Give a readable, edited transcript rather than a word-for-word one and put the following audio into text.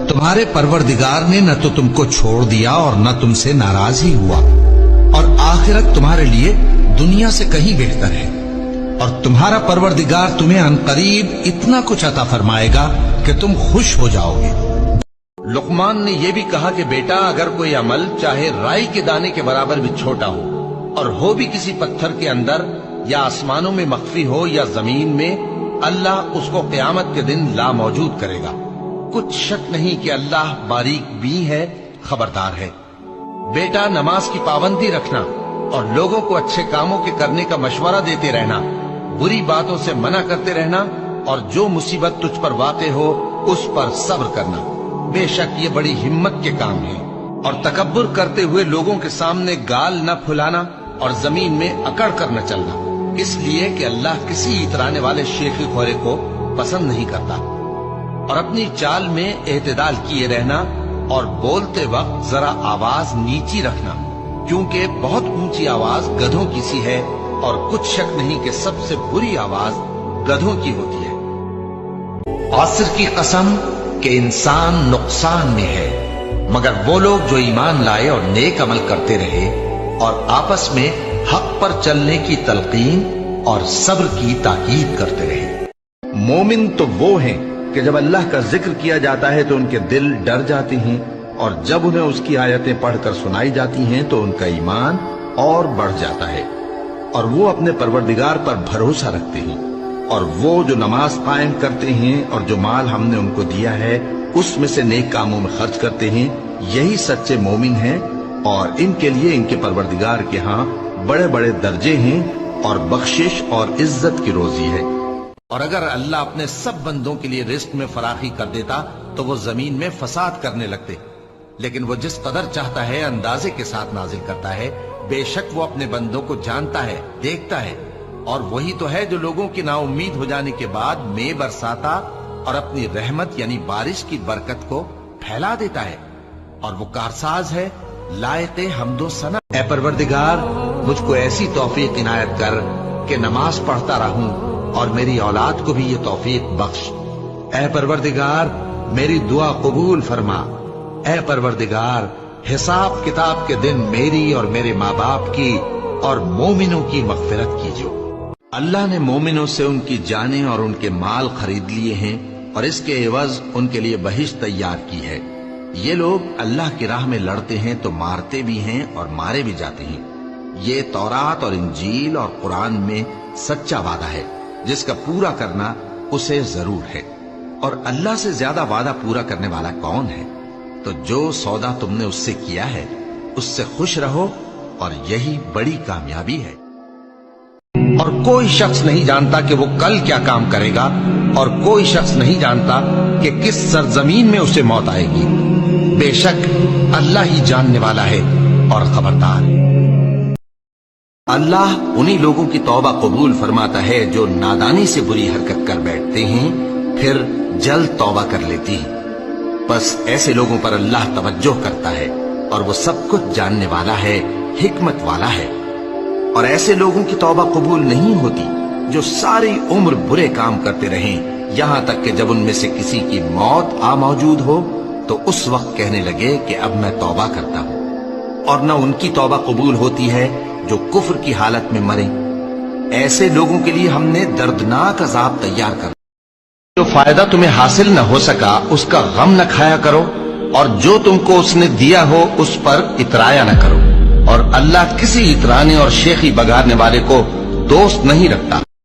तुम्हारे परवरदिगार ने न तो तुमको छोड़ दिया और न तुमसे नाराज ही हुआ, और आखिरत तुम्हारे लिए दुनिया से कहीं बेहतर है, और तुम्हारा परवरदिगार तुम्हें अनकरीब इतना कुछ अता फरमाएगा कि तुम खुश हो जाओगे। लुकमान ने यह भी कहा कि बेटा, अगर कोई अमल चाहे राई के दाने के बराबर भी छोटा हो और हो भी किसी पत्थर के अंदर या आसमानों में मख्फी हो या जमीन में, अल्लाह उसको क़यामत के दिन ला मौजूद करेगा। कुछ शक नहीं कि अल्लाह बारीक भी है, खबरदार है। बेटा, नमाज की पाबंदी रखना और लोगों को अच्छे कामों के करने का मशवरा देते रहना, बुरी बातों से मना करते रहना, और जो मुसीबत तुझ पर वाक़े हो उस पर सब्र करना। बेशक ये बड़ी हिम्मत के काम है। और तकब्बुर करते हुए लोगों के सामने गाल न फुलाना और जमीन में अकड़ कर न चलना, इसलिए कि अल्लाह किसी इतराने वाले शेखी खोरे को पसंद नहीं करता। और अपनी चाल में एतदाल किए रहना और बोलते वक्त जरा आवाज नीची रखना, क्योंकि बहुत ऊंची आवाज गधों की सी है, और कुछ शक नहीं कि सबसे बुरी आवाज गधों की होती है। आसर की कसम कि इंसान नुकसान में है, मगर वो लोग जो ईमान लाए और नेक अमल करते रहे और आपस में हक पर चलने की तलकीन और सब्र की ताकीद करते रहे। मोमिन तो वो हैं कि जब अल्लाह का जिक्र किया जाता है तो उनके दिल डर जाते हैं, और जब उन्हें उसकी आयतें पढ़कर सुनाई जाती हैं तो उनका ईमान और बढ़ जाता है, और वो अपने परवरदिगार पर भरोसा रखते हैं। और वो जो नमाज कायम करते हैं और जो माल हमने उनको दिया है उसमें से नेक कामों में खर्च करते हैं, यही सच्चे मोमिन हैं, और इनके लिए इनके परवरदिगार के यहाँ बड़े बड़े दर्जे हैं और बख्शिश और इज्जत की रोजी है। और अगर अल्लाह अपने सब बंदों के लिए रिस्क में फराखी कर देता तो वो जमीन में फसाद करने लगते, लेकिन वो जिस कदर चाहता है अंदाजे के साथ नाजिल करता है। बेशक वो अपने बंदों को जानता है, देखता है, और वही तो है जो लोगों की नाउम्मीद हो जाने के बाद में बरसाता और अपनी रहमत यानी बारिश की बरकत को फैला देता है, और वो कारसाज है लायक हम्दो सना। ऐ परवरदिगार, मुझको ऐसी तौफीक इनायत कर कि नमाज पढ़ता रहूं, और मेरी औलाद को भी ये तौफीक बख्श। ऐ परवरदिगार, मेरी दुआ कबूल फरमा। ऐ परवरदिगार, हिसाब किताब के दिन मेरी और मेरे माँ बाप की और मोमिनों की मगफिरत कीजिए। अल्लाह ने मोमिनों से उनकी जानें और उनके माल खरीद लिए हैं, और इसके एवज उनके लिए बहिश्त तैयार की है। ये लोग अल्लाह की राह में लड़ते हैं तो मारते भी हैं और मारे भी जाते हैं। ये तौरात और इंजील और कुरान में सच्चा वादा है, जिसका पूरा करना उसे जरूर है। और अल्लाह से ज्यादा वादा पूरा करने वाला कौन है? तो जो सौदा तुमने उससे किया है उससे खुश रहो, और यही बड़ी कामयाबी है। और कोई शख्स नहीं जानता कि वो कल क्या काम करेगा, और कोई शख्स नहीं जानता कि किस सरजमीन में उसे मौत आएगी। बेशक अल्लाह ही जानने वाला है और खबरदार है। अल्लाह उन्हीं लोगों की तौबा कबूल फरमाता है जो नादानी से बुरी हरकत कर बैठते हैं, फिर जल्द तौबा कर लेती हैं। बस ऐसे लोगों पर अल्लाह तवज्जो करता है, और वो सब कुछ जानने वाला है, हिकमत वाला है। और ऐसे लोगों की तौबा कबूल नहीं होती जो सारी उम्र बुरे काम करते रहें, यहां तक कि जब उनमें से किसी की मौत आ मौजूद हो तो उस वक्त कहने लगे कि अब मैं तौबा करता हूं। और न उनकी तौबा कबूल होती है जो कुफ्र की हालत में मरे। ऐसे लोगों के लिए हमने दर्दनाक अजाब तैयार कर। जो फायदा तुम्हें हासिल न हो सका उसका गम न खाया करो, और जो तुमको उसने दिया हो उस पर इतराया न करो। और अल्लाह किसी इतराने और शेखी बगाड़ने वाले को दोस्त नहीं रखता।